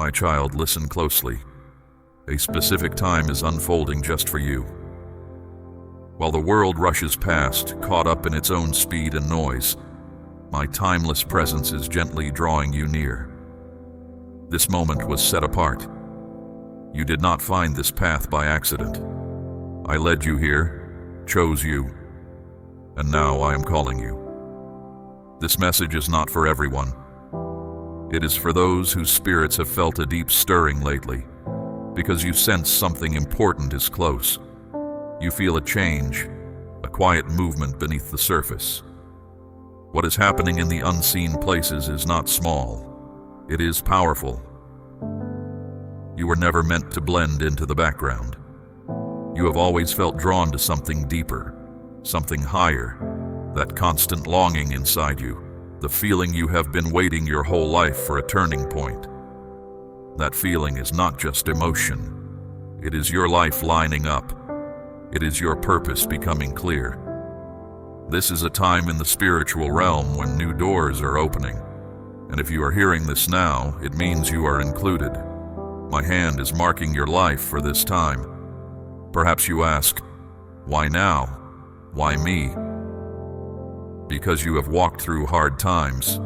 My child, listen closely. A specific time is unfolding just for you. While the world rushes past, caught up in its own speed and noise, my timeless presence is gently drawing you near. This moment was set apart. You did not find this path by accident. I led you here, chose you, and now I am calling you. This message is not for everyone. It is for those whose spirits have felt a deep stirring lately, because you sense something important is close. You feel a change, a quiet movement beneath the surface. What is happening in the unseen places is not small. It is powerful. You were never meant to blend into the background. You have always felt drawn to something deeper, something higher, that constant longing inside you, the feeling you have been waiting your whole life for a turning point. That feeling is not just emotion. It is your life lining up. It is your purpose becoming clear. This is a time in the spiritual realm when new doors are opening. And if you are hearing this now, it means you are included. My hand is marking your life for this time. Perhaps you ask, why now? Why me? Because you have walked through hard times.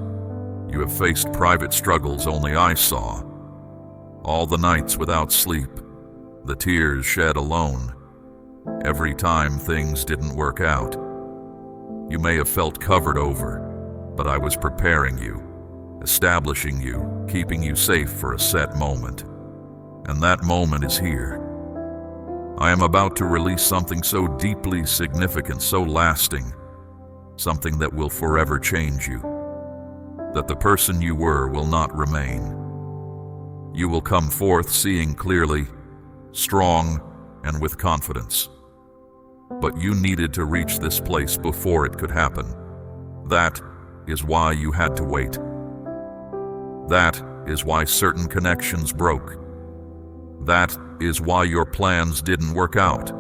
You have faced private struggles only I saw. All the nights without sleep, the tears shed alone. Every time things didn't work out. You may have felt covered over, but I was preparing you, establishing you, keeping you safe for a set moment. And that moment is here. I am about to release something so deeply significant, so lasting, something that will forever change you, that the person you were will not remain. You will come forth seeing clearly, strong, and with confidence. But you needed to reach this place before it could happen. That is why you had to wait. That is why certain connections broke. That is why your plans didn't work out.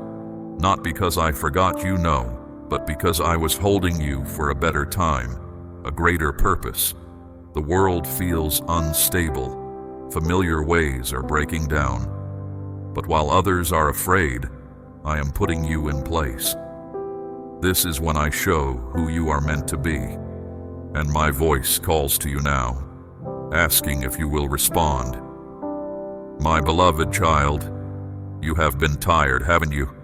Not because I forgot you, no, but because I was holding you for a better time, a greater purpose. The world feels unstable. Familiar ways are breaking down. But while others are afraid, I am putting you in place. This is when I show who you are meant to be. And my voice calls to you now, asking if you will respond. My beloved child, you have been tired, haven't you?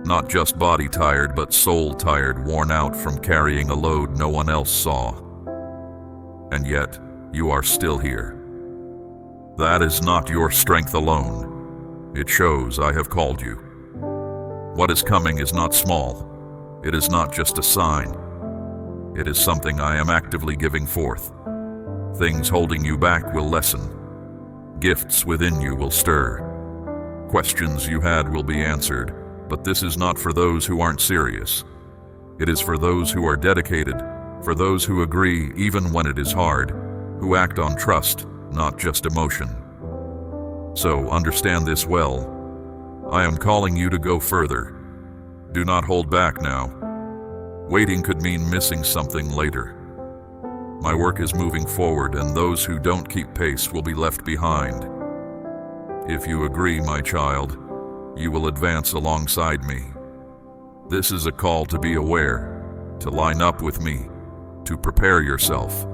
Not just body tired, but soul tired, worn out from carrying a load no one else saw. And yet, you are still here. That is not your strength alone. It shows I have called you. What is coming is not small. It is not just a sign. It is something I am actively giving forth. Things holding you back will lessen. Gifts within you will stir. Questions you had will be answered, but this is not for those who aren't serious. It is for those who are dedicated, for those who agree even when it is hard, who act on trust, not just emotion. So understand this well. I am calling you to go further. Do not hold back now. Waiting could mean missing something later. My work is moving forward, and those who don't keep pace will be left behind. If you agree, my child, you will advance alongside me. This is a call to be aware, to line up with me, to prepare yourself.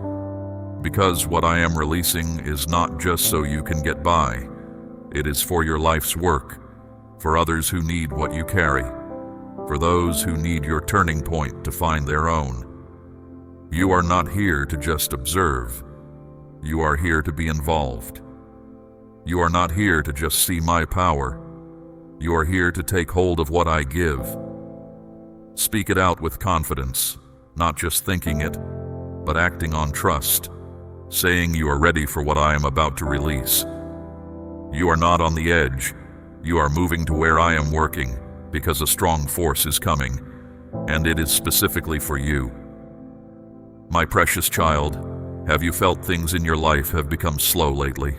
Because what I am releasing is not just so you can get by. It is for your life's work, for others who need what you carry, for those who need your turning point to find their own. You are not here to just observe. You are here to be involved. You are not here to just see my power. You are here to take hold of what I give. Speak it out with confidence, not just thinking it, but acting on trust, saying you are ready for what I am about to release. You are not on the edge. You are moving to where I am working, because a strong force is coming, and it is specifically for you. My precious child, have you felt things in your life have become slow lately?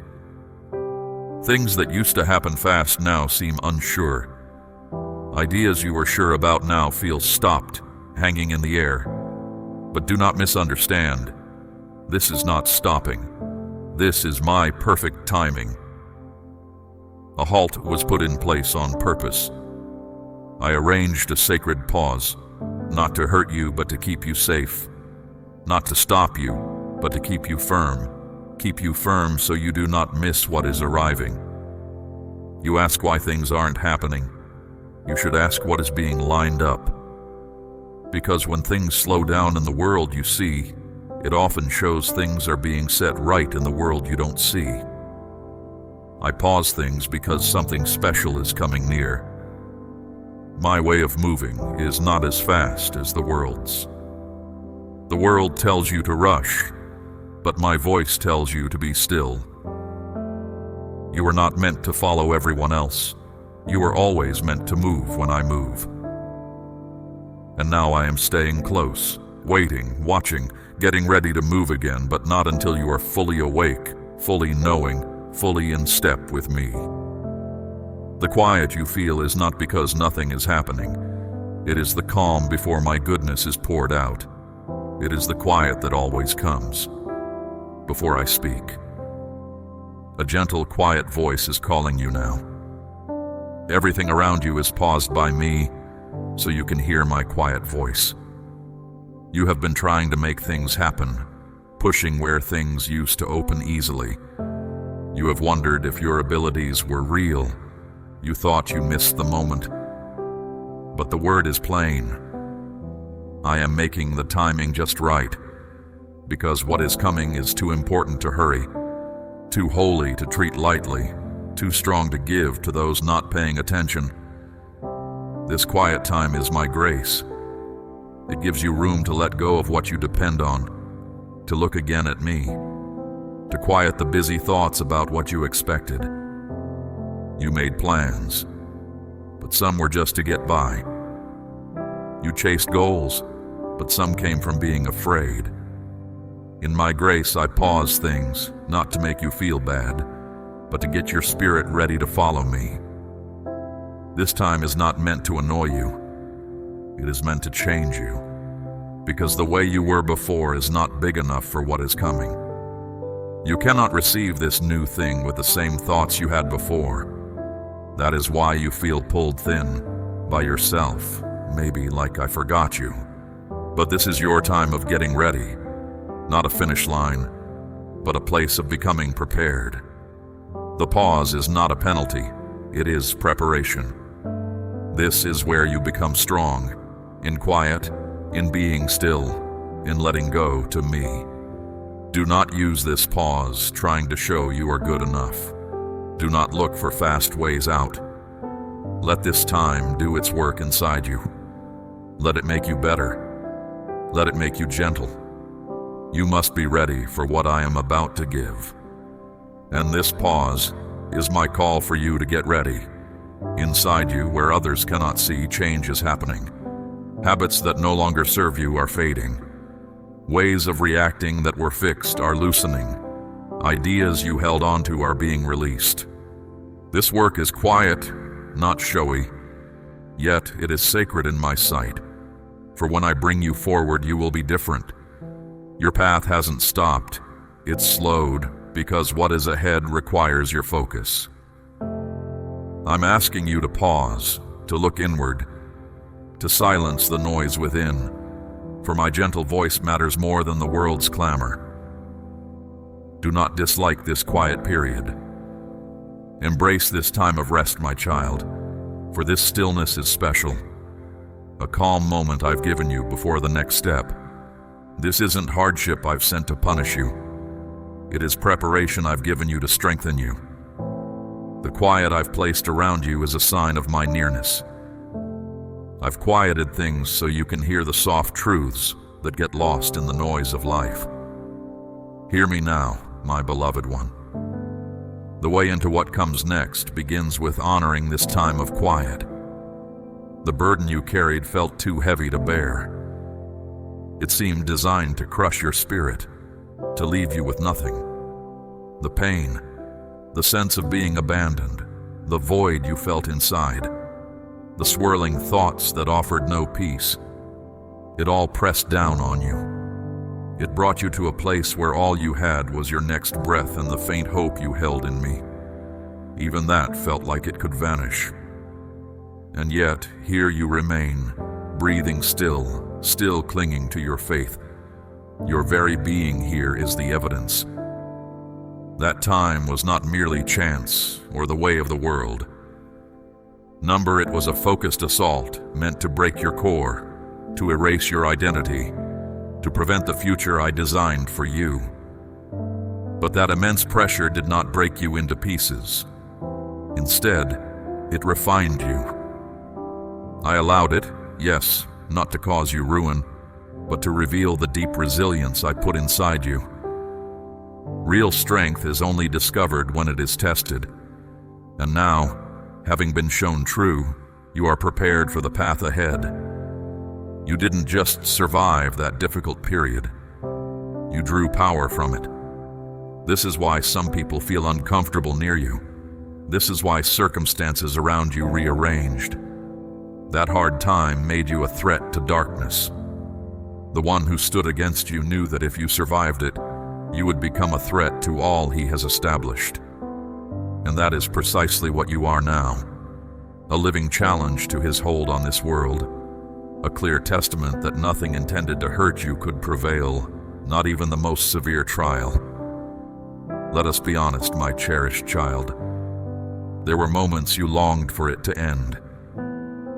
Things that used to happen fast now seem unsure. Ideas you were sure about now feel stopped, hanging in the air. But do not misunderstand. This is not stopping. This is my perfect timing. A halt was put in place on purpose. I arranged a sacred pause, not to hurt you but to keep you safe, not to stop you but to keep you firm so you do not miss what is arriving. You ask why things aren't happening. You should ask what is being lined up. Because when things slow down in the world you see, it often shows things are being set right in the world you don't see. I pause things because something special is coming near. My way of moving is not as fast as the world's. The world tells you to rush, but my voice tells you to be still. You are not meant to follow everyone else. You are always meant to move when I move. And now I am staying close, waiting, watching, getting ready to move again, but not until you are fully awake, fully knowing, fully in step with me. The quiet you feel is not because nothing is happening. It is the calm before my goodness is poured out. It is the quiet that always comes before I speak. A gentle, quiet voice is calling you now. Everything around you is paused by me, so you can hear my quiet voice. You have been trying to make things happen, pushing where things used to open easily. You have wondered if your abilities were real. You thought you missed the moment. But the word is plain. I am making the timing just right, because what is coming is too important to hurry, too holy to treat lightly, too strong to give to those not paying attention. This quiet time is my grace. It gives you room to let go of what you depend on, to look again at me, to quiet the busy thoughts about what you expected. You made plans, but some were just to get by. You chased goals, but some came from being afraid. In my grace, I pause things, not to make you feel bad, but to get your spirit ready to follow me. This time is not meant to annoy you. It is meant to change you, because the way you were before is not big enough for what is coming. You cannot receive this new thing with the same thoughts you had before. That is why you feel pulled thin by yourself, maybe like I forgot you. But this is your time of getting ready, not a finish line, but a place of becoming prepared. The pause is not a penalty, it is preparation. This is where you become strong, in quiet, in being still, in letting go to me. Do not use this pause trying to show you are good enough. Do not look for fast ways out. Let this time do its work inside you. Let it make you better. Let it make you gentle. You must be ready for what I am about to give. And this pause is my call for you to get ready. Inside you, where others cannot see, change is happening. Habits that no longer serve you are fading. Ways of reacting that were fixed are loosening. Ideas you held onto are being released. This work is quiet, not showy, yet it is sacred in my sight. For when I bring you forward, you will be different. Your path hasn't stopped, it's slowed, because what is ahead requires your focus. I'm asking you to pause, to look inward, to silence the noise within, for my gentle voice matters more than the world's clamor. Do not dislike this quiet period. Embrace this time of rest, my child, for this stillness is special. A calm moment I've given you before the next step. This isn't hardship I've sent to punish you. It is preparation I've given you to strengthen you. The quiet I've placed around you is a sign of my nearness. I've quieted things so you can hear the soft truths that get lost in the noise of life. Hear me now, my beloved one. The way into what comes next begins with honoring this time of quiet. The burden you carried felt too heavy to bear. It seemed designed to crush your spirit, to leave you with nothing. The pain, the sense of being abandoned, the void you felt inside, the swirling thoughts that offered no peace, it all pressed down on you. It brought you to a place where all you had was your next breath and the faint hope you held in me. Even that felt like it could vanish. And yet, here you remain, breathing still clinging to your faith. Your very being here is the evidence. That time was not merely chance or the way of the world. Number, it was a focused assault meant to break your core, to erase your identity, to prevent the future I designed for you. But that immense pressure did not break you into pieces. Instead, it refined you. I allowed it, yes, not to cause you ruin, but to reveal the deep resilience I put inside you. Real strength is only discovered when it is tested. And now, having been shown true, you are prepared for the path ahead. You didn't just survive that difficult period. You drew power from it. This is why some people feel uncomfortable near you. This is why circumstances around you rearranged. That hard time made you a threat to darkness. The one who stood against you knew that if you survived it, you would become a threat to all he has established. And that is precisely what you are now. A living challenge to his hold on this world. A clear testament that nothing intended to hurt you could prevail, not even the most severe trial. Let us be honest, my cherished child. There were moments you longed for it to end.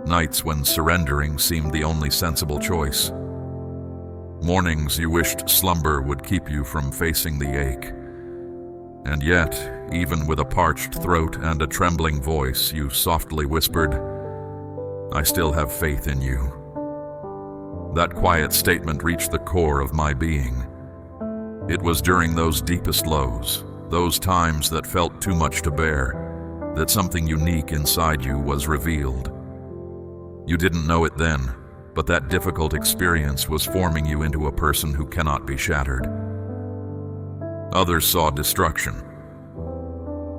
Nights when surrendering seemed the only sensible choice. Mornings you wished slumber would keep you from facing the ache. And yet, even with a parched throat and a trembling voice, you softly whispered, "I still have faith in you." That quiet statement reached the core of my being. It was during those deepest lows, those times that felt too much to bear, that something unique inside you was revealed. You didn't know it then, but that difficult experience was forming you into a person who cannot be shattered. Others saw destruction.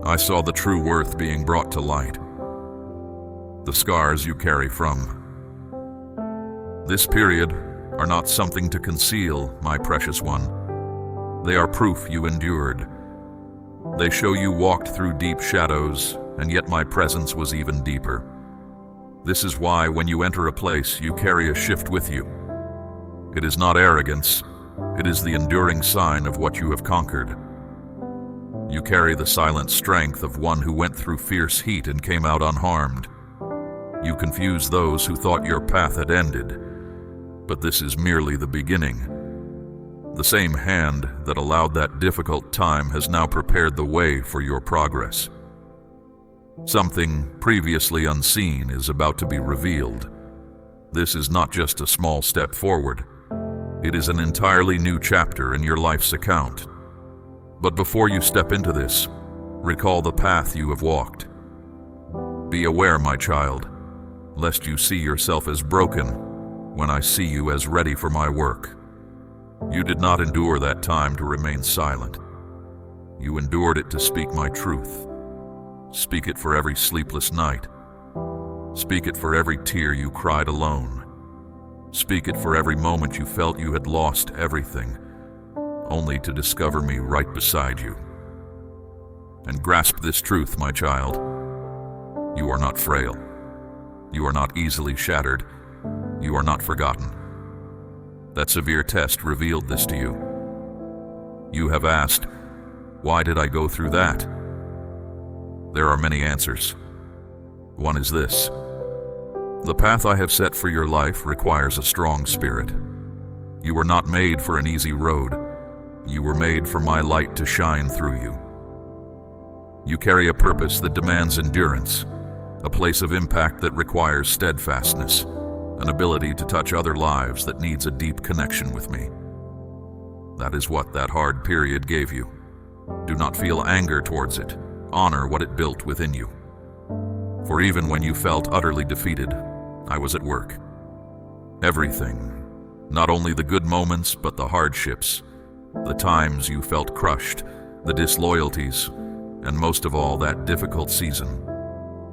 I saw the true worth being brought to light. The scars you carry from this period are not something to conceal, my precious one. They are proof you endured. They show you walked through deep shadows, and yet my presence was even deeper. This is why when you enter a place, you carry a shift with you. It is not arrogance. It is the enduring sign of what you have conquered. You carry the silent strength of one who went through fierce heat and came out unharmed. You confuse those who thought your path had ended, but this is merely the beginning. The same hand that allowed that difficult time has now prepared the way for your progress. Something previously unseen is about to be revealed. This is not just a small step forward. It is an entirely new chapter in your life's account. But before you step into this, recall the path you have walked. Be aware, my child, lest you see yourself as broken when I see you as ready for my work. You did not endure that time to remain silent. You endured it to speak my truth. Speak it for every sleepless night. Speak it for every tear you cried alone. Speak it for every moment you felt you had lost everything, only to discover me right beside you. And grasp this truth, my child. You are not frail. You are not easily shattered. You are not forgotten. That severe test revealed this to you. You have asked, why did I go through that? There are many answers. One is this: the path I have set for your life requires a strong spirit. You were not made for an easy road. You were made for my light to shine through you. You carry a purpose that demands endurance, a place of impact that requires steadfastness, an ability to touch other lives that needs a deep connection with me. That is what that hard period gave you. Do not feel anger towards it. Honor what it built within you. For even when you felt utterly defeated, I was at work. Everything, not only the good moments, but the hardships, the times you felt crushed, the disloyalties, and most of all, that difficult season,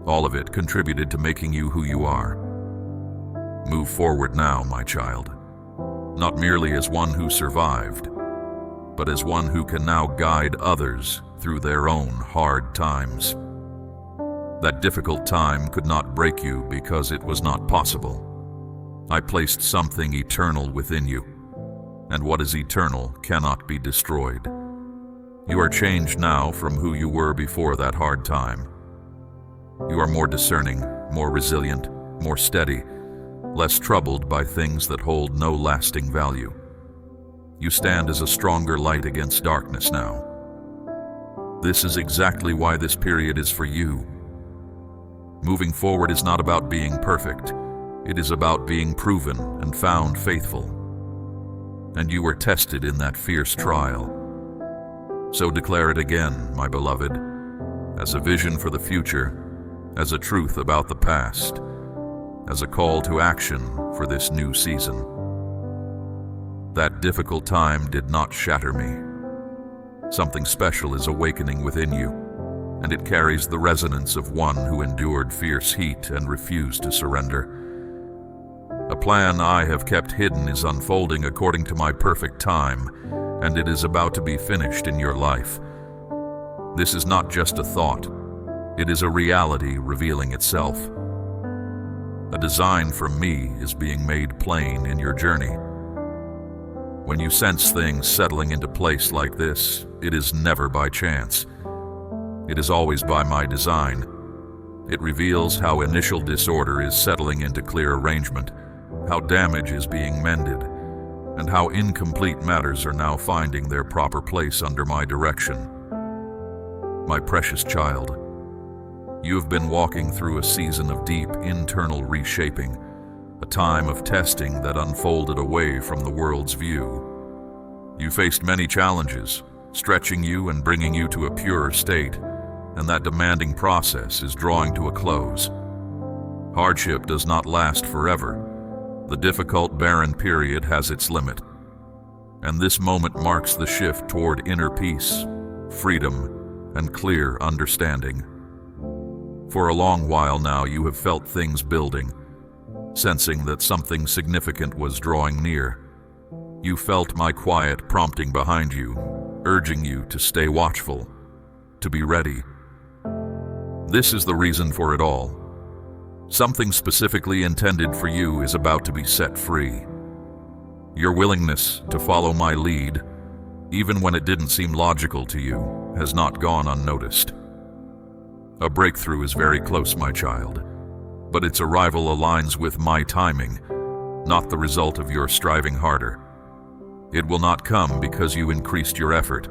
all of it contributed to making you who you are. Move forward now, my child. not merely as one who survived, but as one who can now guide others through their own hard times. That difficult time could not break you because it was not possible. I placed something eternal within you, and what is eternal cannot be destroyed. You are changed now from who you were before that hard time. You are more discerning, more resilient, more steady, less troubled by things that hold no lasting value. You stand as a stronger light against darkness now. This is exactly why this period is for you. Moving forward is not about being perfect. It is about being proven and found faithful. And you were tested in that fierce trial. So declare it again, my beloved, as a vision for the future, as a truth about the past, as a call to action for this new season. That difficult time did not shatter me. Something special is awakening within you, and it carries the resonance of one who endured fierce heat and refused to surrender. A plan I have kept hidden is unfolding according to my perfect time, and it is about to be finished in your life. This is not just a thought. It is a reality revealing itself. A design from me is being made plain in your journey. When you sense things settling into place like this, it is never by chance. It is always by my design. It reveals how initial disorder is settling into clear arrangement, how damage is being mended, and how incomplete matters are now finding their proper place under my direction. My precious child, you have been walking through a season of deep internal reshaping, a time of testing that unfolded away from the world's view. You faced many challenges, stretching you and bringing you to a purer state, and that demanding process is drawing to a close. Hardship does not last forever. The difficult, barren period has its limit, and this moment marks the shift toward inner peace, freedom, and clear understanding. For a long while now, you have felt things building, sensing that something significant was drawing near. You felt my quiet prompting behind you, urging you to stay watchful, to be ready. This is the reason for it all. Something specifically intended for you is about to be set free. Your willingness to follow my lead, even when it didn't seem logical to you, has not gone unnoticed. A breakthrough is very close, my child, but its arrival aligns with my timing, not the result of your striving harder. It will not come because you increased your effort.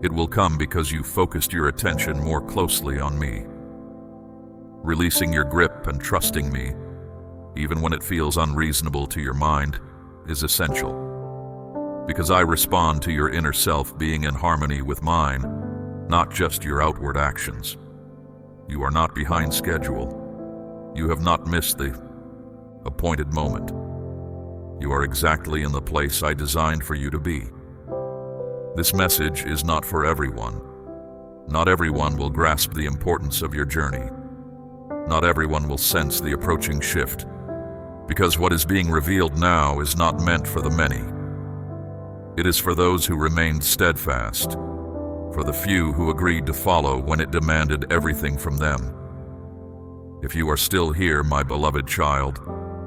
It will come because you focused your attention more closely on me. Releasing your grip and trusting me, even when it feels unreasonable to your mind, is essential. Because I respond to your inner self being in harmony with mine, not just your outward actions. You are not behind schedule. You have not missed the appointed moment. You are exactly in the place I designed for you to be. This message is not for everyone. Not everyone will grasp the importance of your journey. Not everyone will sense the approaching shift, because what is being revealed now is not meant for the many. It is for those who remained steadfast, for the few who agreed to follow when it demanded everything from them. If you are still here, my beloved child,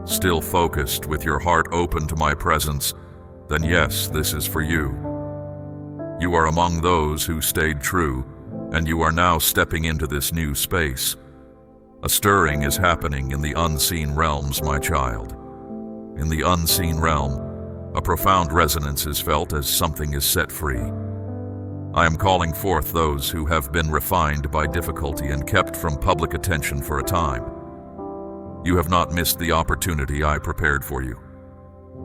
still focused with your heart open to my presence, then yes, this is for you. You are among those who stayed true, and you are now stepping into this new space. A stirring is happening in the unseen realms, my child. In the unseen realm, a profound resonance is felt as something is set free. I am calling forth those who have been refined by difficulty and kept from public attention for a time. You have not missed the opportunity I prepared for you.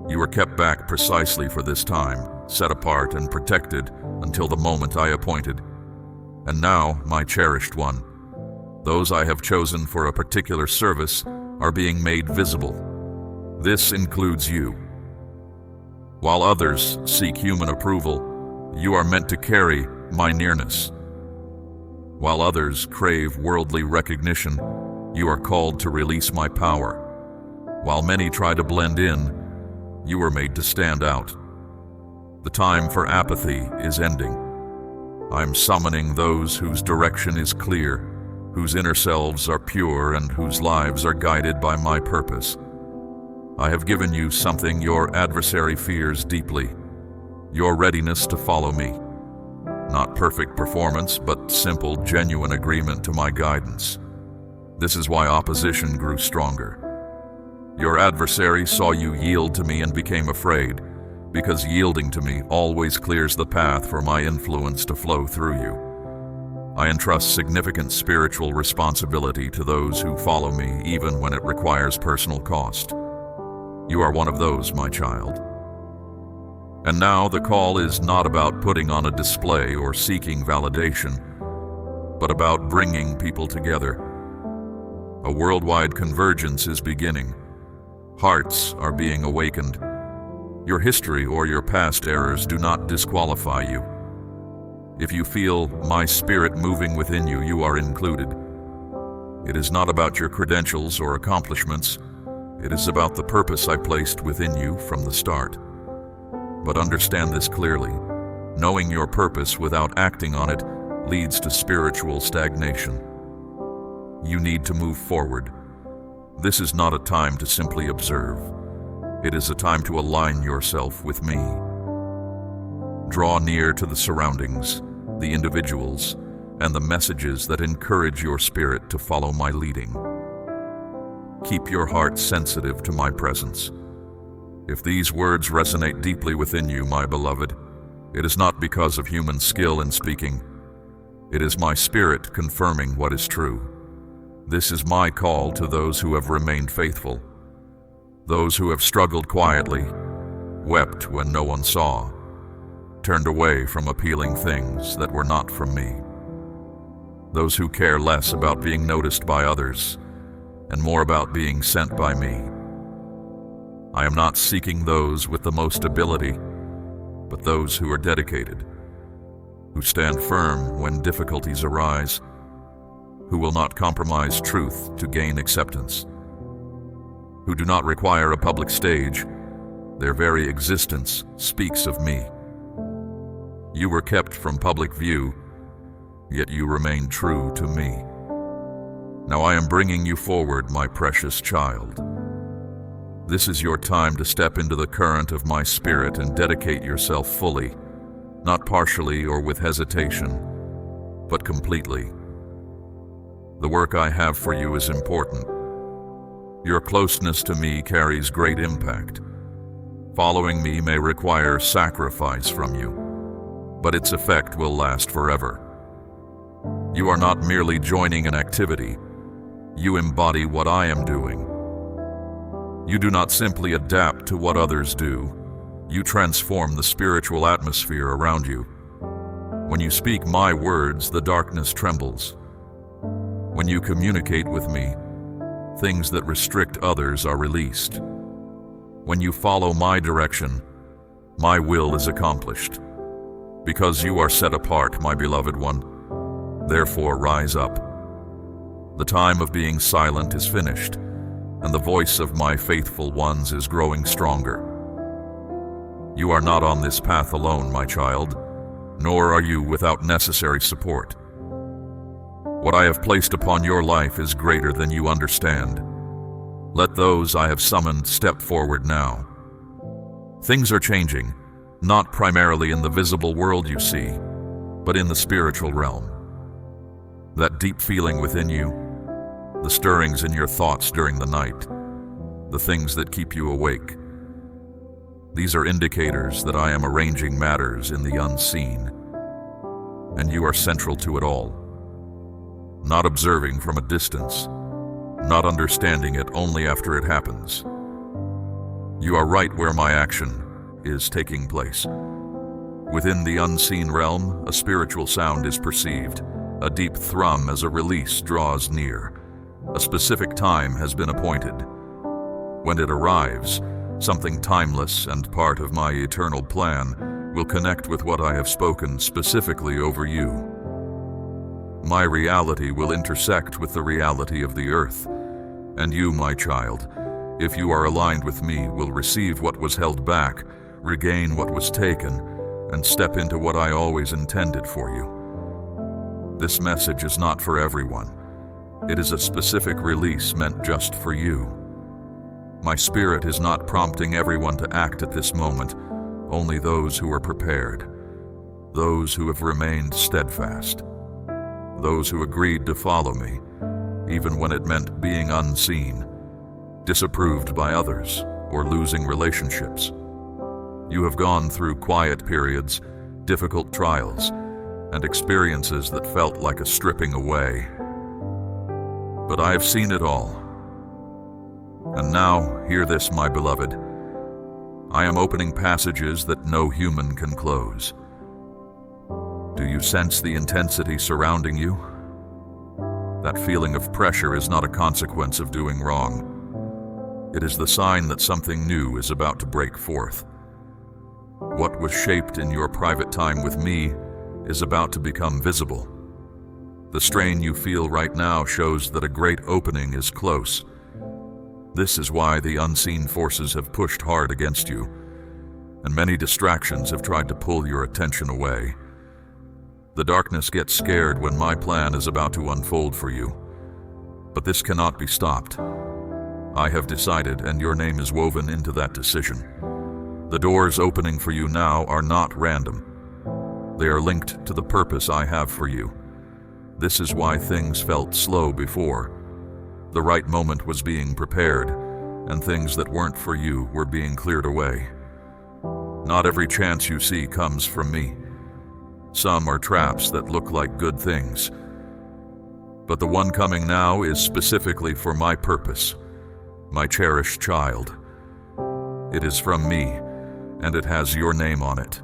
You were kept back precisely for this time, set apart and protected until the moment I appointed. And now, my cherished one, those I have chosen for a particular service are being made visible. This includes you. While others seek human approval, you are meant to carry my nearness. While others crave worldly recognition, you are called to release my power. While many try to blend in, You were made to stand out. The time for apathy is ending. I'm summoning those whose direction is clear, whose inner selves are pure, and whose lives are guided by my purpose. I have given you something your adversary fears deeply, your readiness to follow me. Not perfect performance, but simple, genuine agreement to my guidance. This is why opposition grew stronger. Your adversary saw you yield to me and became afraid, because yielding to me always clears the path for my influence to flow through you. I entrust significant spiritual responsibility to those who follow me, even when it requires personal cost. You are one of those, my child. And now the call is not about putting on a display or seeking validation, but about bringing people together. A worldwide convergence is beginning. Hearts are being awakened. Your history or your past errors do not disqualify you. If you feel my spirit moving within you, you are included. It is not about your credentials or accomplishments. It is about the purpose I placed within you from the start. But understand this clearly. Knowing your purpose without acting on it leads to spiritual stagnation. You need to move forward. This is not a time to simply observe. It is a time to align yourself with me. Draw near to the surroundings, the individuals, and the messages that encourage your spirit to follow my leading. Keep your heart sensitive to my presence. If these words resonate deeply within you, my beloved, it is not because of human skill in speaking. It is my spirit confirming what is true. This is my call to those who have remained faithful, those who have struggled quietly, wept when no one saw, turned away from appealing things that were not from me, those who care less about being noticed by others and more about being sent by me. I am not seeking those with the most ability, but those who are dedicated, who stand firm when difficulties arise, who will not compromise truth to gain acceptance, who do not require a public stage. Their very existence speaks of me. You were kept from public view, yet you remain true to me. Now I am bringing you forward, my precious child. This is your time to step into the current of my spirit and dedicate yourself fully, not partially or with hesitation, but completely. The work I have for you is important. Your closeness to me carries great impact. Following me may require sacrifice from you, but its effect will last forever. You are not merely joining an activity. You embody what I am doing. You do not simply adapt to what others do. You transform the spiritual atmosphere around you. When you speak my words, the darkness trembles. When you communicate with me, things that restrict others are released. When you follow my direction, my will is accomplished. Because you are set apart, my beloved one, therefore rise up. The time of being silent is finished, and the voice of my faithful ones is growing stronger. You are not on this path alone, my child, nor are you without necessary support. What I have placed upon your life is greater than you understand. Let those I have summoned step forward now. Things are changing, not primarily in the visible world you see, but in the spiritual realm. That deep feeling within you, the stirrings in your thoughts during the night, the things that keep you awake. These are indicators that I am arranging matters in the unseen, and you are central to it all. Not observing from a distance, not understanding it only after it happens. You are right where my action is taking place. Within the unseen realm, a spiritual sound is perceived, a deep thrum as a release draws near. A specific time has been appointed. When it arrives, something timeless and part of my eternal plan will connect with what I have spoken specifically over you. My reality will intersect with the reality of the earth, and you, my child, if you are aligned with me, will receive what was held back, regain what was taken, and step into what I always intended for you. This message is not for everyone. It is a specific release meant just for you. My spirit is not prompting everyone to act at this moment, only those who are prepared, those who have remained steadfast, those who agreed to follow me, even when it meant being unseen, disapproved by others, or losing relationships. You have gone through quiet periods, difficult trials, and experiences that felt like a stripping away. But I have seen it all. And now, hear this, my beloved. I am opening passages that no human can close. Do you sense the intensity surrounding you? That feeling of pressure is not a consequence of doing wrong. It is the sign that something new is about to break forth. What was shaped in your private time with me is about to become visible. The strain you feel right now shows that a great opening is close. This is why the unseen forces have pushed hard against you, and many distractions have tried to pull your attention away. The darkness gets scared when my plan is about to unfold for you, but this cannot be stopped. I have decided, and your name is woven into that decision. The doors opening for you now are not random. They are linked to the purpose I have for you. This is why things felt slow before. The right moment was being prepared, and things that weren't for you were being cleared away. Not every chance you see comes from me. Some are traps that look like good things. But the one coming now is specifically for my purpose, my cherished child. It is from me, and it has your name on it.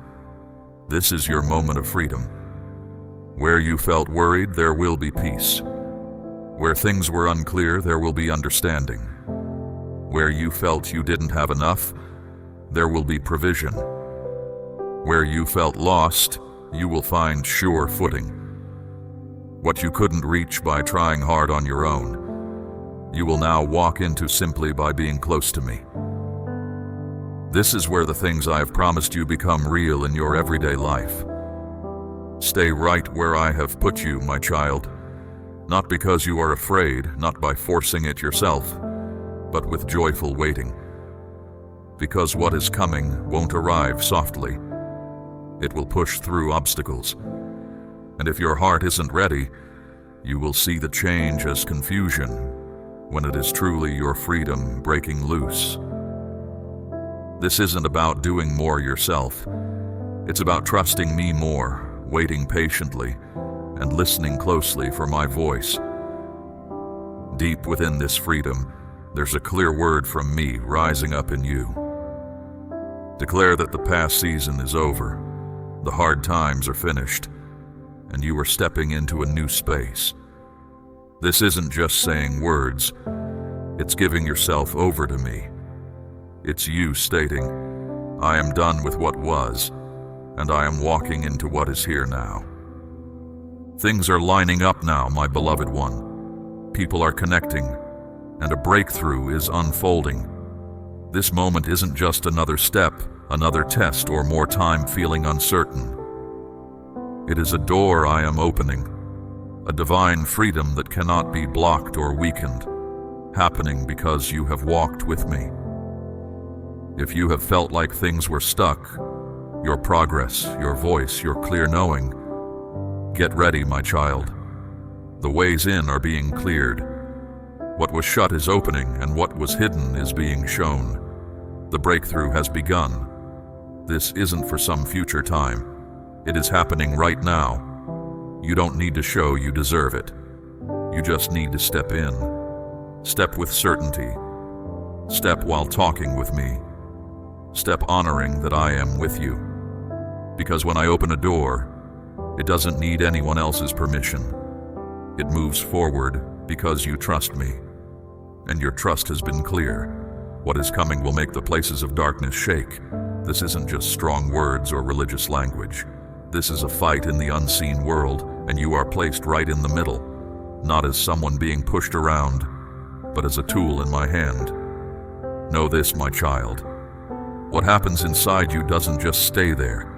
This is your moment of freedom. Where you felt worried, there will be peace. Where things were unclear, there will be understanding. Where you felt you didn't have enough, there will be provision. Where you felt lost, you will find sure footing. What you couldn't reach by trying hard on your own, you will now walk into simply by being close to me. This is where the things I have promised you become real in your everyday life. Stay right where I have put you, my child. Not because you are afraid, not by forcing it yourself, but with joyful waiting. Because what is coming won't arrive softly. It will push through obstacles. And if your heart isn't ready, you will see the change as confusion, when it is truly your freedom breaking loose. This isn't about doing more yourself. It's about trusting me more, waiting patiently, and listening closely for my voice. Deep within this freedom, there's a clear word from me rising up in you. Declare that the past season is over, the hard times are finished, and you are stepping into a new space. This isn't just saying words, it's giving yourself over to me. It's you stating, I am done with what was, and I am walking into what is here now. Things are lining up now, my beloved one. People are connecting, and a breakthrough is unfolding. This moment isn't just another step, another test, or more time feeling uncertain. It is a door I am opening, a divine freedom that cannot be blocked or weakened, happening because you have walked with me. If you have felt like things were stuck, your progress, your voice, your clear knowing, get ready, my child. The ways in are being cleared. What was shut is opening, and what was hidden is being shown. The breakthrough has begun. This isn't for some future time. It is happening right now. You don't need to show you deserve it. You just need to step in. Step with certainty. Step while talking with me. Step honoring that I am with you. Because when I open a door, it doesn't need anyone else's permission. It moves forward because you trust me, and your trust has been clear. What is coming will make the places of darkness shake. This isn't just strong words or religious language. This is a fight in the unseen world, and you are placed right in the middle, not as someone being pushed around, but as a tool in my hand. Know this, my child. What happens inside you doesn't just stay there.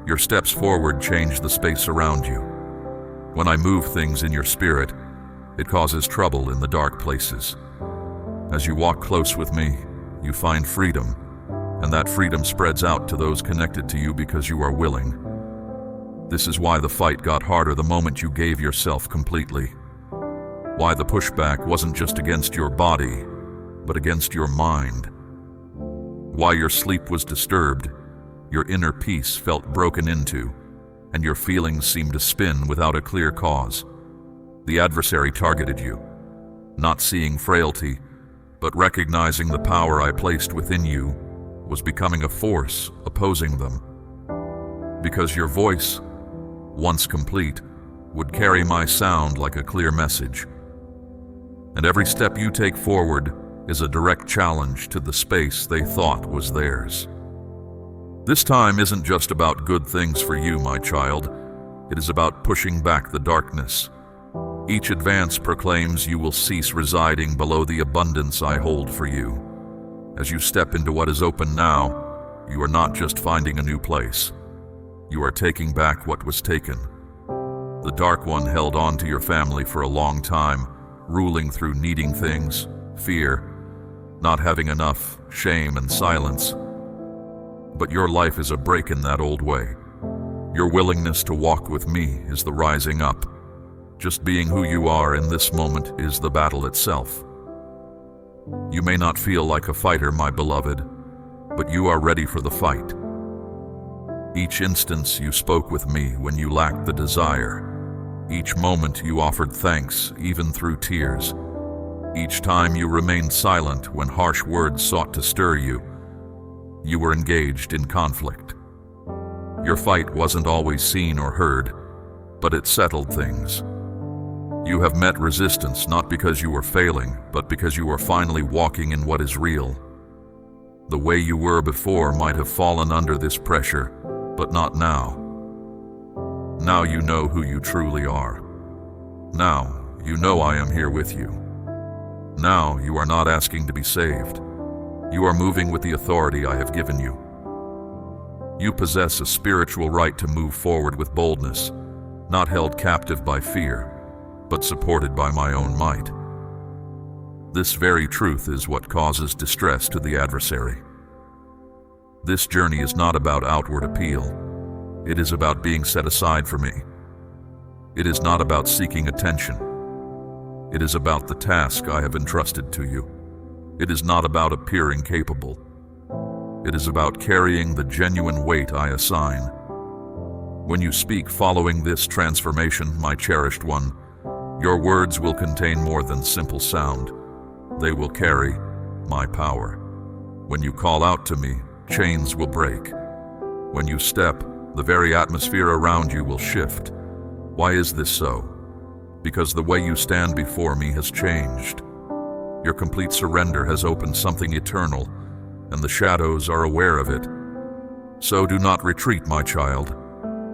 Your steps forward change the space around you. When I move things in your spirit, it causes trouble in the dark places. As you walk close with me, you find freedom, and that freedom spreads out to those connected to you because you are willing. This is why the fight got harder the moment you gave yourself completely. Why the pushback wasn't just against your body, but against your mind. Why your sleep was disturbed, your inner peace felt broken into, and your feelings seemed to spin without a clear cause. The adversary targeted you, not seeing frailty, but recognizing the power I placed within you was becoming a force opposing them. Because your voice, once complete, would carry my sound like a clear message. And every step you take forward is a direct challenge to the space they thought was theirs. This time isn't just about good things for you, my child. It is about pushing back the darkness. Each advance proclaims you will cease residing below the abundance I hold for you. As you step into what is open now, you are not just finding a new place. You are taking back what was taken. The Dark One held on to your family for a long time, ruling through needing things, fear, not having enough, shame, and silence. But your life is a break in that old way. Your willingness to walk with me is the rising up. Just being who you are in this moment is the battle itself. You may not feel like a fighter, my beloved, but you are ready for the fight. Each instance you spoke with me when you lacked the desire. Each moment you offered thanks, even through tears. Each time you remained silent when harsh words sought to stir you. You were engaged in conflict. Your fight wasn't always seen or heard, but it settled things. You have met resistance not because you were failing, but because you are finally walking in what is real. The way you were before might have fallen under this pressure, but not now. Now you know who you truly are. Now you know I am here with you. Now you are not asking to be saved. You are moving with the authority I have given you. You possess a spiritual right to move forward with boldness, not held captive by fear, but supported by my own might. This very truth is what causes distress to the adversary. This journey is not about outward appeal. It is about being set aside for me. It is not about seeking attention. It is about the task I have entrusted to you. It is not about appearing capable. It is about carrying the genuine weight I assign. When you speak following this transformation, my cherished one, your words will contain more than simple sound. They will carry my power. When you call out to me, chains will break. When you step, the very atmosphere around you will shift. Why is this so? Because the way you stand before me has changed. Your complete surrender has opened something eternal, and the shadows are aware of it. So do not retreat, my child.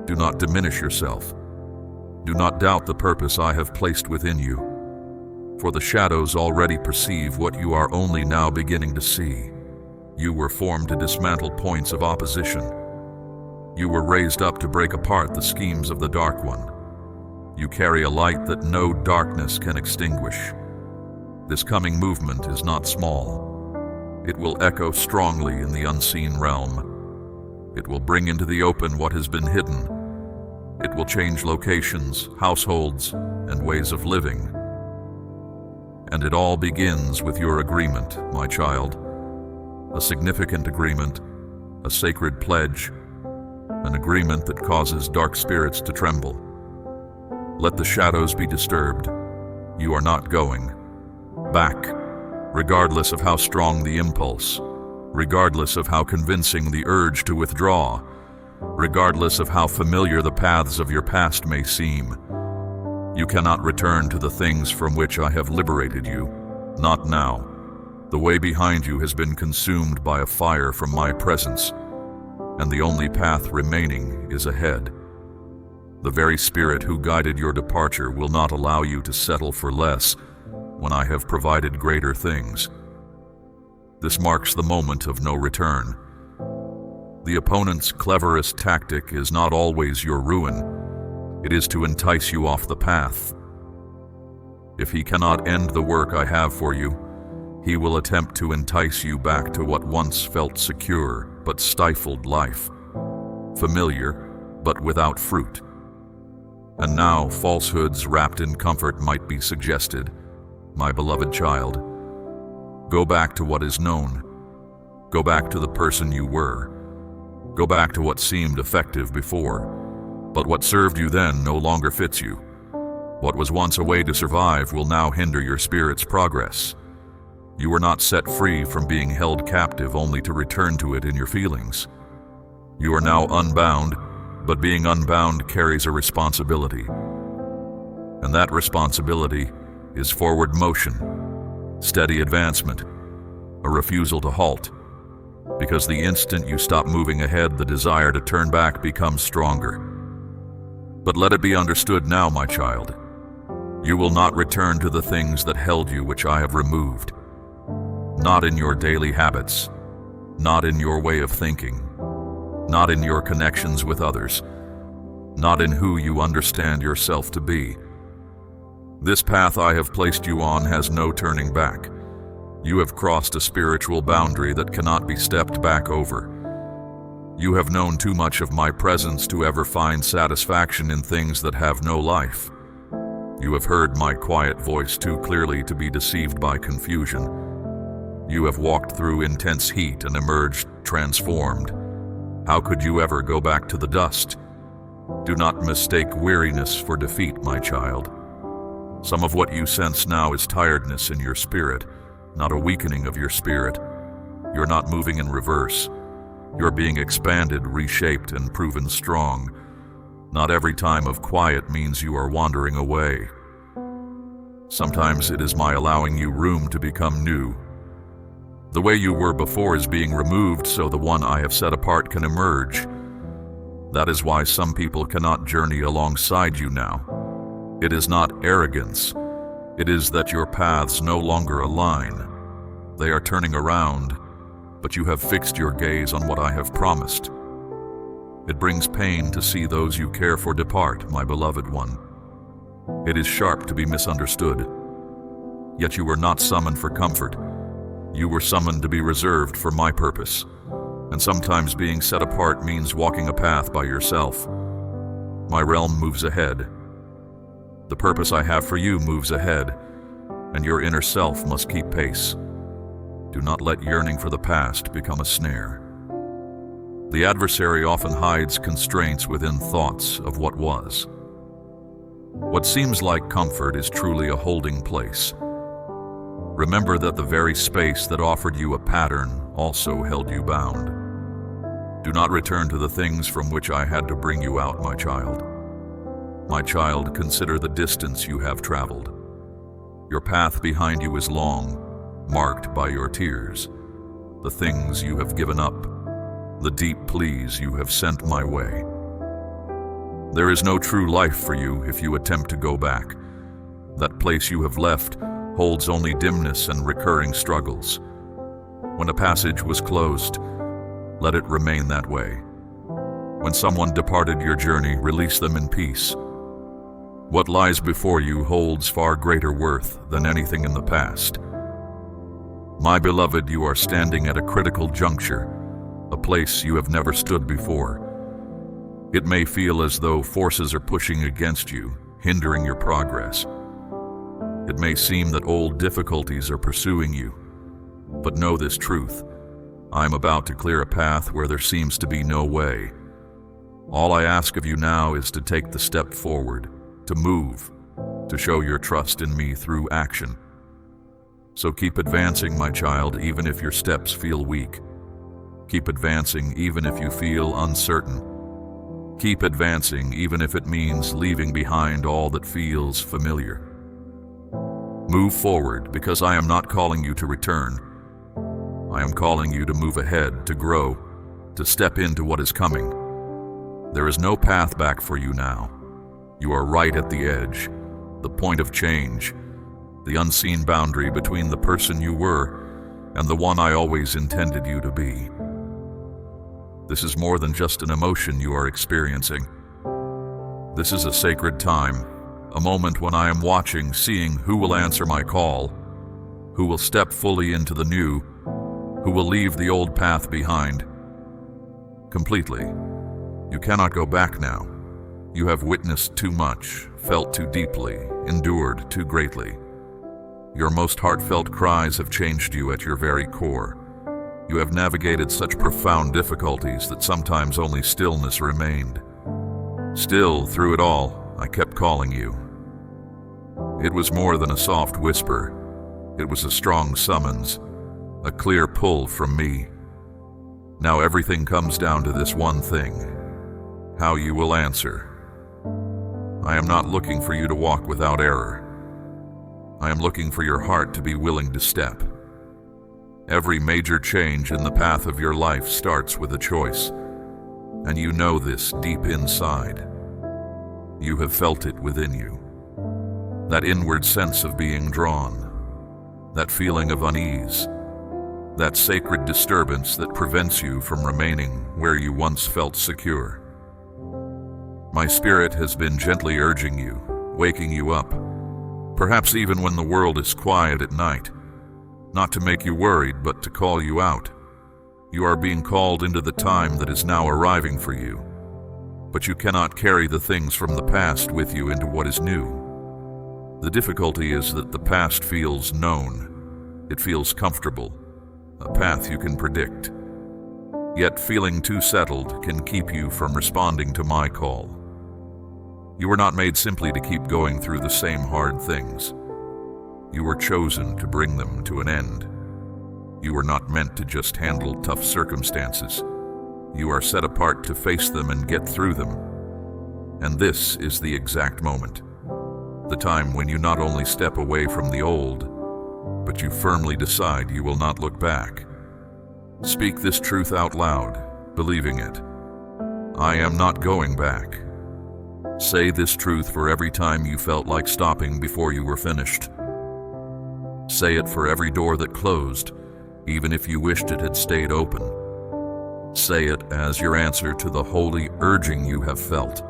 Do not diminish yourself. Do not doubt the purpose I have placed within you. For the shadows already perceive what you are only now beginning to see. You were formed to dismantle points of opposition. You were raised up to break apart the schemes of the Dark One. You carry a light that no darkness can extinguish. This coming movement is not small. It will echo strongly in the unseen realm. It will bring into the open what has been hidden. It will change locations, households, and ways of living. And it all begins with your agreement, my child. A significant agreement, a sacred pledge, an agreement that causes dark spirits to tremble. Let the shadows be disturbed. You are not going back, regardless of how strong the impulse, regardless of how convincing the urge to withdraw, regardless of how familiar the paths of your past may seem. You cannot return to the things from which I have liberated you. Not now. The way behind you has been consumed by a fire from my presence, and the only path remaining is ahead. The very spirit who guided your departure will not allow you to settle for less when I have provided greater things. This marks the moment of no return. The opponent's cleverest tactic is not always your ruin. It is to entice you off the path. If he cannot end the work I have for you, he will attempt to entice you back to what once felt secure but stifled life, familiar but without fruit. And now falsehoods wrapped in comfort might be suggested. My beloved child, go back to what is known. Go back to the person you were. Go back to what seemed effective before. But what served you then no longer fits you. What was once a way to survive will now hinder your spirit's progress. You were not set free from being held captive only to return to it in your feelings. You are now unbound, but being unbound carries a responsibility. And that responsibility is forward motion, steady advancement, a refusal to halt. Because the instant you stop moving ahead, the desire to turn back becomes stronger. But let it be understood now, my child, you will not return to the things that held you which I have removed. Not in your daily habits, not in your way of thinking, not in your connections with others, not in who you understand yourself to be. This path I have placed you on has no turning back. You have crossed a spiritual boundary that cannot be stepped back over. You have known too much of my presence to ever find satisfaction in things that have no life. You have heard my quiet voice too clearly to be deceived by confusion. You have walked through intense heat and emerged transformed. How could you ever go back to the dust? Do not mistake weariness for defeat, my child. Some of what you sense now is tiredness in your spirit, not a weakening of your spirit. You're not moving in reverse. You're being expanded, reshaped, and proven strong. Not every time of quiet means you are wandering away. Sometimes it is my allowing you room to become new. The way you were before is being removed so the one I have set apart can emerge. That is why some people cannot journey alongside you now. It is not arrogance. It is that your paths no longer align. They are turning around, but you have fixed your gaze on what I have promised. It brings pain to see those you care for depart, my beloved one. It is sharp to be misunderstood. Yet you were not summoned for comfort. You were summoned to be reserved for my purpose. And sometimes being set apart means walking a path by yourself. My realm moves ahead. The purpose I have for you moves ahead, and your inner self must keep pace. Do not let yearning for the past become a snare. The adversary often hides constraints within thoughts of what was. What seems like comfort is truly a holding place. Remember that the very space that offered you a pattern also held you bound. Do not return to the things from which I had to bring you out, my child. My child, consider the distance you have traveled. Your path behind you is long, marked by your tears, the things you have given up, the deep pleas you have sent my way. There is no true life for you if you attempt to go back. That place you have left holds only dimness and recurring struggles. When a passage was closed, let it remain that way. When someone departed your journey, release them in peace. What lies before you holds far greater worth than anything in the past. My beloved, you are standing at a critical juncture, a place you have never stood before. It may feel as though forces are pushing against you, hindering your progress. It may seem that old difficulties are pursuing you, but know this truth. I am about to clear a path where there seems to be no way. All I ask of you now is to take the step forward, to move, to show your trust in me through action. So keep advancing, my child, even if your steps feel weak. Keep advancing even if you feel uncertain. Keep advancing even if it means leaving behind all that feels familiar. Move forward, because I am not calling you to return. I am calling you to move ahead, to grow, to step into what is coming. There is no path back for you now. You are right at the edge, the point of change, the unseen boundary between the person you were and the one I always intended you to be. This is more than just an emotion you are experiencing. This is a sacred time, a moment when I am watching, seeing who will answer my call, who will step fully into the new, who will leave the old path behind. Completely. You cannot go back now. You have witnessed too much, felt too deeply, endured too greatly. Your most heartfelt cries have changed you at your very core. You have navigated such profound difficulties that sometimes only stillness remained. Still, through it all, I kept calling you. It was more than a soft whisper. It was a strong summons, a clear pull from me. Now everything comes down to this one thing: how you will answer. I am not looking for you to walk without error. I am looking for your heart to be willing to step. Every major change in the path of your life starts with a choice, and you know this deep inside. You have felt it within you. That inward sense of being drawn, that feeling of unease, that sacred disturbance that prevents you from remaining where you once felt secure. My spirit has been gently urging you, waking you up, perhaps even when the world is quiet at night, not to make you worried, but to call you out. You are being called into the time that is now arriving for you, but you cannot carry the things from the past with you into what is new. The difficulty is that the past feels known. It feels comfortable, a path you can predict. Yet feeling too settled can keep you from responding to my call. You were not made simply to keep going through the same hard things. You were chosen to bring them to an end. You were not meant to just handle tough circumstances. You are set apart to face them and get through them. And this is the exact moment. The time when you not only step away from the old, but you firmly decide you will not look back. Speak this truth out loud, believing it. I am not going back. Say this truth for every time you felt like stopping before you were finished. Say it for every door that closed, even if you wished it had stayed open. Say it as your answer to the holy urging you have felt.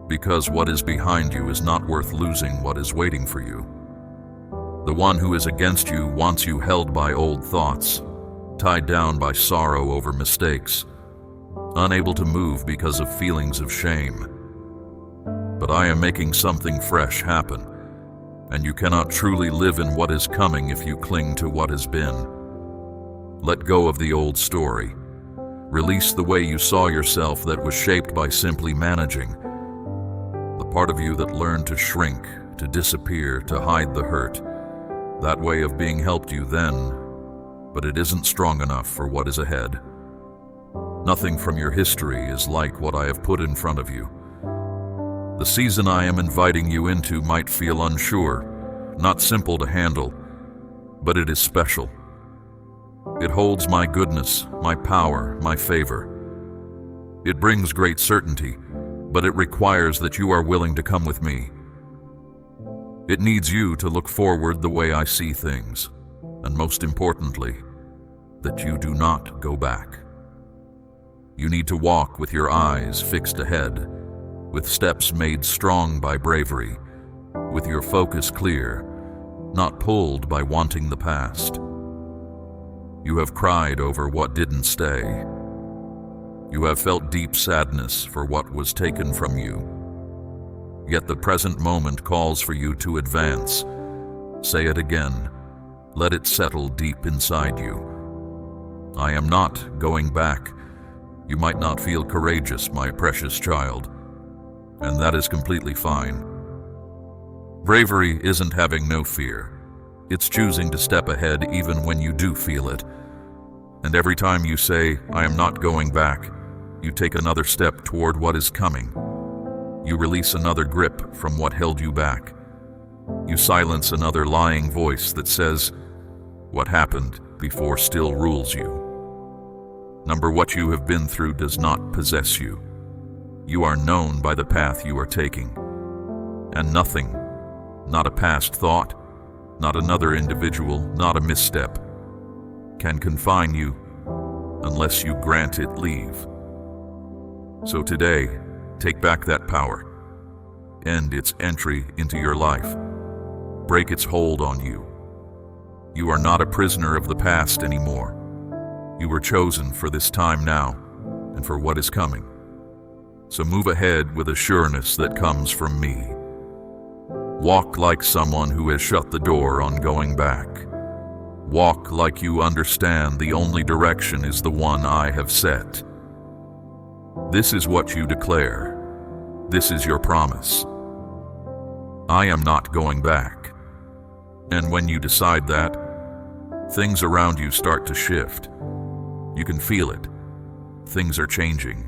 Because what is behind you is not worth losing what is waiting for you. The one who is against you wants you held by old thoughts, tied down by sorrow over mistakes, unable to move because of feelings of shame. But I am making something fresh happen, and you cannot truly live in what is coming if you cling to what has been. Let go of the old story. Release the way you saw yourself that was shaped by simply managing. The part of you that learned to shrink, to disappear, to hide the hurt. That way of being helped you then, but it isn't strong enough for what is ahead. Nothing from your history is like what I have put in front of you. The season I am inviting you into might feel unsure, not simple to handle, but it is special. It holds my goodness, my power, my favor. It brings great certainty, but it requires that you are willing to come with me. It needs you to look forward the way I see things, and most importantly, that you do not go back. You need to walk with your eyes fixed ahead, with steps made strong by bravery, with your focus clear, not pulled by wanting the past. You have cried over what didn't stay. You have felt deep sadness for what was taken from you. Yet the present moment calls for you to advance. Say it again. Let it settle deep inside you. I am not going back. You might not feel courageous, my precious child, and that is completely fine. Bravery isn't having no fear. It's choosing to step ahead even when you do feel it. And every time you say, I am not going back, you take another step toward what is coming. You release another grip from what held you back. You silence another lying voice that says, what happened before still rules you. Number, what you have been through does not possess you. You are known by the path you are taking. And nothing, not a past thought, not another individual, not a misstep, can confine you unless you grant it leave. So today, take back that power. End its entry into your life. Break its hold on you. You are not a prisoner of the past anymore. You were chosen for this time now and for what is coming. So move ahead with a sureness that comes from me. Walk like someone who has shut the door on going back. Walk like you understand the only direction is the one I have set. This is what you declare. This is your promise. I am not going back. And when you decide that, things around you start to shift. You can feel it. Things are changing.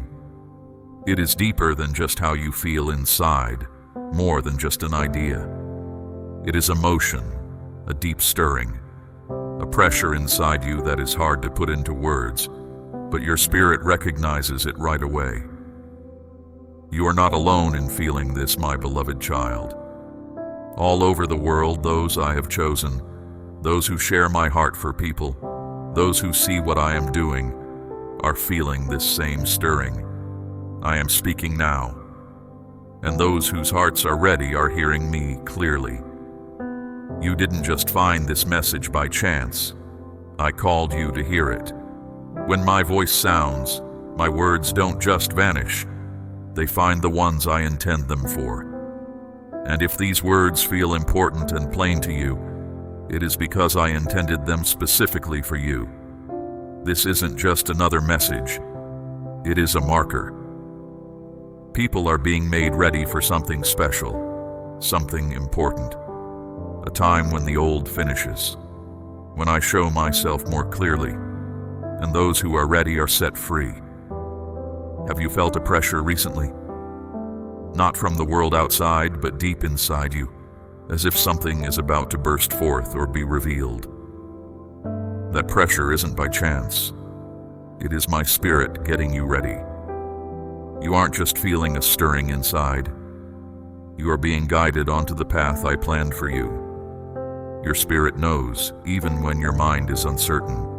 It is deeper than just how you feel inside, more than just an idea. It is emotion, a deep stirring, a pressure inside you that is hard to put into words, but your spirit recognizes it right away. You are not alone in feeling this, my beloved child. All over the world, those I have chosen, those who share my heart for people, those who see what I am doing, are feeling this same stirring. I am speaking now, and those whose hearts are ready are hearing me clearly. You didn't just find this message by chance. I called you to hear it. When my voice sounds, my words don't just vanish. They find the ones I intend them for. And if these words feel important and plain to you, it is because I intended them specifically for you. This isn't just another message. It is a marker. People are being made ready for something special, something important. A time when the old finishes, when I show myself more clearly, and those who are ready are set free. Have you felt a pressure recently? Not from the world outside, but deep inside you, as if something is about to burst forth or be revealed. That pressure isn't by chance. It is my spirit getting you ready. You aren't just feeling a stirring inside. You are being guided onto the path I planned for you. Your spirit knows, even when your mind is uncertain.